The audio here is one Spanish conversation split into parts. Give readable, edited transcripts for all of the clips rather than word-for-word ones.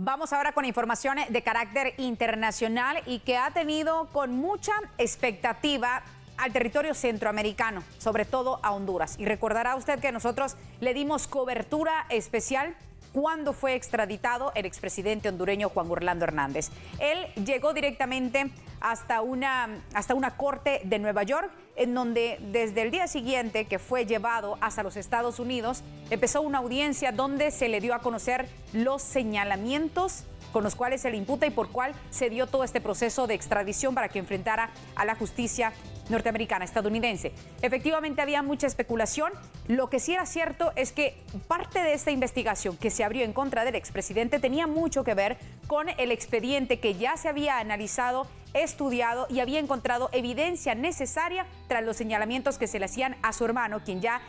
Vamos ahora con información de carácter internacional y que ha tenido con mucha expectativa al territorio centroamericano, sobre todo a Honduras. Y recordará usted que nosotros le dimos cobertura especial cuando fue extraditado el expresidente hondureño Juan Orlando Hernández. Él llegó directamente hasta una corte de Nueva York, en donde desde el día siguiente que fue llevado hasta los Estados Unidos, empezó una audiencia donde se le dio a conocer los señalamientos con los cuales se le imputa y por cuál se dio todo este proceso de extradición para que enfrentara a la justicia norteamericana, estadounidense. Efectivamente había mucha especulación. Lo que sí era cierto es que parte de esta investigación que se abrió en contra del expresidente tenía mucho que ver con el expediente que ya se había analizado, estudiado y había encontrado evidencia necesaria tras los señalamientos que se le hacían a su hermano, quien ya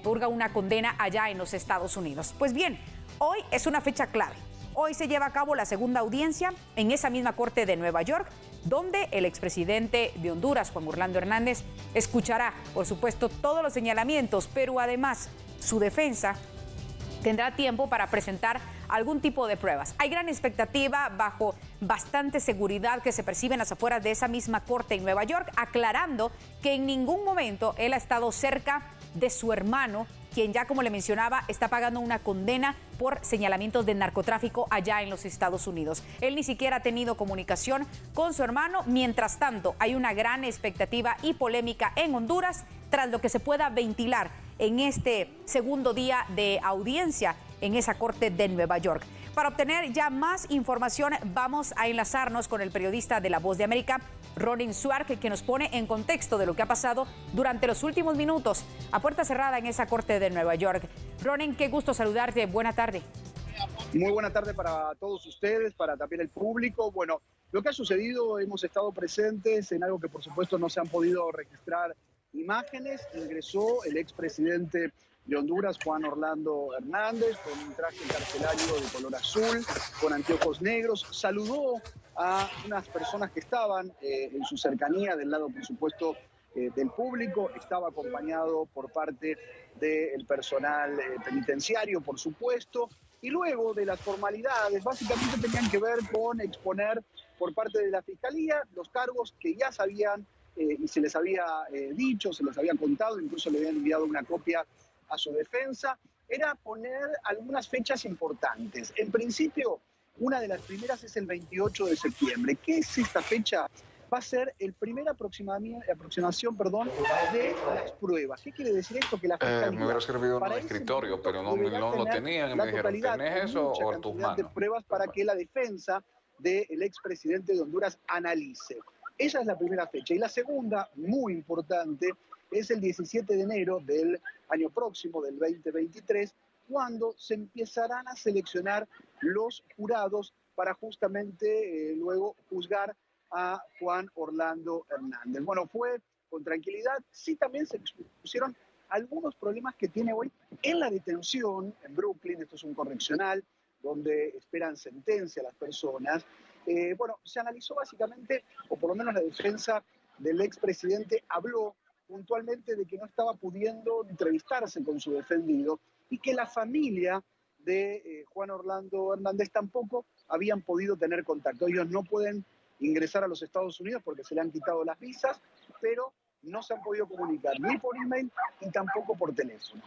purga una condena allá en los Estados Unidos. Pues bien, hoy es una fecha clave. Hoy se lleva a cabo la segunda audiencia en esa misma corte de Nueva York, donde el expresidente de Honduras, Juan Orlando Hernández, escuchará, por supuesto, todos los señalamientos, pero además su defensa tendrá tiempo para presentar algún tipo de pruebas. Hay gran expectativa bajo bastante seguridad que se percibe en las afueras de esa misma corte en Nueva York, aclarando que en ningún momento él ha estado cerca de su hermano, quien ya, como le mencionaba, está pagando una condena por señalamientos de narcotráfico allá en los Estados Unidos. Él ni siquiera ha tenido comunicación con su hermano. Mientras tanto, hay una gran expectativa y polémica en Honduras tras lo que se pueda ventilar en este segundo día de audiencia en esa corte de Nueva York. Para obtener ya más información, vamos a enlazarnos con el periodista de La Voz de América, Ronen Suarque, que nos pone en contexto de lo que ha pasado durante los últimos minutos a puerta cerrada en esa corte de Nueva York. Ronen, qué gusto saludarte. Buena tarde. Muy buena tarde para todos ustedes, para también el público. Bueno, lo que ha sucedido, hemos estado presentes en algo que por supuesto no se han podido registrar imágenes. Ingresó el expresidente de Honduras, Juan Orlando Hernández, con un traje carcelario de color azul, con anteojos negros. Saludó a unas personas que estaban en su cercanía, del lado, por supuesto, del público. Estaba acompañado por parte del personal penitenciario, por supuesto. Y luego de las formalidades, básicamente tenían que ver con exponer por parte de la Fiscalía los cargos que ya sabían y se les había dicho, se les había contado, incluso le habían enviado una copia a su defensa. Era poner algunas fechas importantes. En principio, una de las primeras es el 28 de septiembre. ¿Qué es esta fecha? Va a ser el primer aproximación de las pruebas. ¿Qué quiere decir esto? Que la Fiscalía, me hubiera servido un escritorio, pero no lo tenían y me dijeron, ¿tenés eso o tus manos? De pruebas para que la defensa del expresidente de Honduras analice. Esa es la primera fecha. Y la segunda, muy importante, es el 17 de enero del año próximo, del 2023, cuando se empezarán a seleccionar los jurados para justamente luego juzgar a Juan Orlando Hernández. Bueno, fue con tranquilidad. Sí, también se expusieron algunos problemas que tiene hoy en la detención en Brooklyn. Esto es un correccional donde esperan sentencia las personas. Bueno, se analizó básicamente, o por lo menos la defensa del expresidente habló puntualmente de que no estaba pudiendo entrevistarse con su defendido y que la familia de Juan Orlando Hernández tampoco habían podido tener contacto. Ellos no pueden ingresar a los Estados Unidos porque se le han quitado las visas, pero no se han podido comunicar ni por email ni tampoco por teléfono.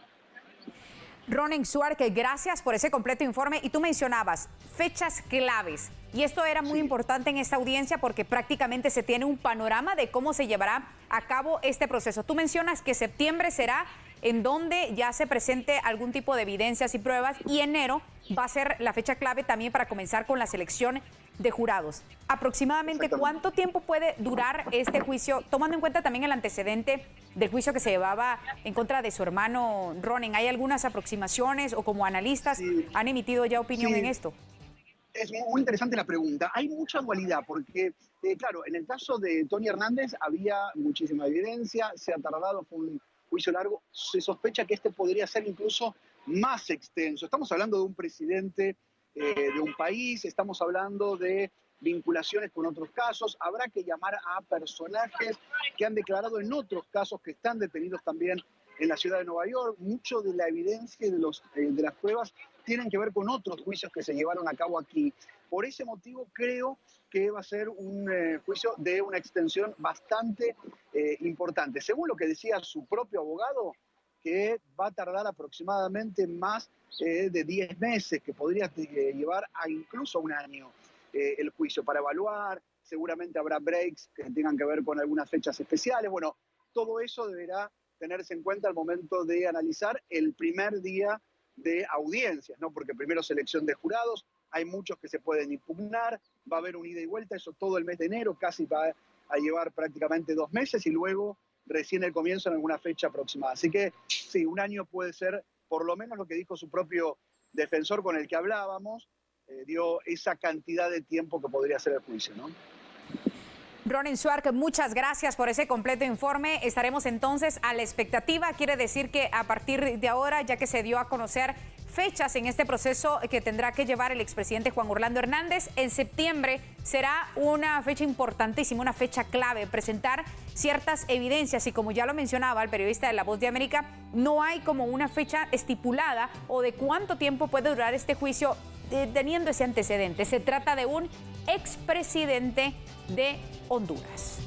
Ronen Suarque, gracias por ese completo informe. Y tú mencionabas fechas claves. Y esto era muy importante en esta audiencia porque prácticamente se tiene un panorama de cómo se llevará a cabo este proceso. Tú mencionas que septiembre será en donde ya se presente algún tipo de evidencias y pruebas, y enero va a ser la fecha clave también para comenzar con la selección de jurados. ¿Aproximadamente cuánto tiempo puede durar este juicio, tomando en cuenta también el antecedente del juicio que se llevaba en contra de su hermano Ronen? ¿Hay algunas aproximaciones o como analistas han emitido ya opinión en esto? Es muy interesante la pregunta. Hay mucha dualidad porque, claro, en el caso de Tony Hernández había muchísima evidencia, se ha tardado, fue un juicio largo. Se sospecha que este podría ser incluso más extenso. Estamos hablando de un presidente de un país, estamos hablando de vinculaciones con otros casos. Habrá que llamar a personajes que han declarado en otros casos que están detenidos también en la ciudad de Nueva York. Mucho de la evidencia y de las pruebas tienen que ver con otros juicios que se llevaron a cabo aquí. Por ese motivo creo que va a ser un juicio de una extensión bastante importante. Según lo que decía su propio abogado, que va a tardar aproximadamente más de 10 meses, que podría llevar a incluso un año el juicio para evaluar. Seguramente habrá breaks que tengan que ver con algunas fechas especiales. Bueno, todo eso deberá tenerse en cuenta al momento de analizar el primer día de audiencias, ¿no? Porque primero selección de jurados, hay muchos que se pueden impugnar, va a haber un ida y vuelta, eso todo el mes de enero, casi va a llevar prácticamente 2 meses y luego recién el comienzo en alguna fecha aproximada. Así que sí, un año puede ser por lo menos lo que dijo su propio defensor con el que hablábamos, dio esa cantidad de tiempo que podría ser el juicio, ¿no? Ronen Swartz, muchas gracias por ese completo informe. Estaremos entonces a la expectativa. Quiere decir que a partir de ahora, ya que se dio a conocer fechas en este proceso que tendrá que llevar el expresidente Juan Orlando Hernández, en septiembre será una fecha importantísima, una fecha clave, presentar ciertas evidencias y como ya lo mencionaba el periodista de La Voz de América, no hay como una fecha estipulada o de cuánto tiempo puede durar este juicio teniendo ese antecedente. Se trata de un expresidente de Honduras.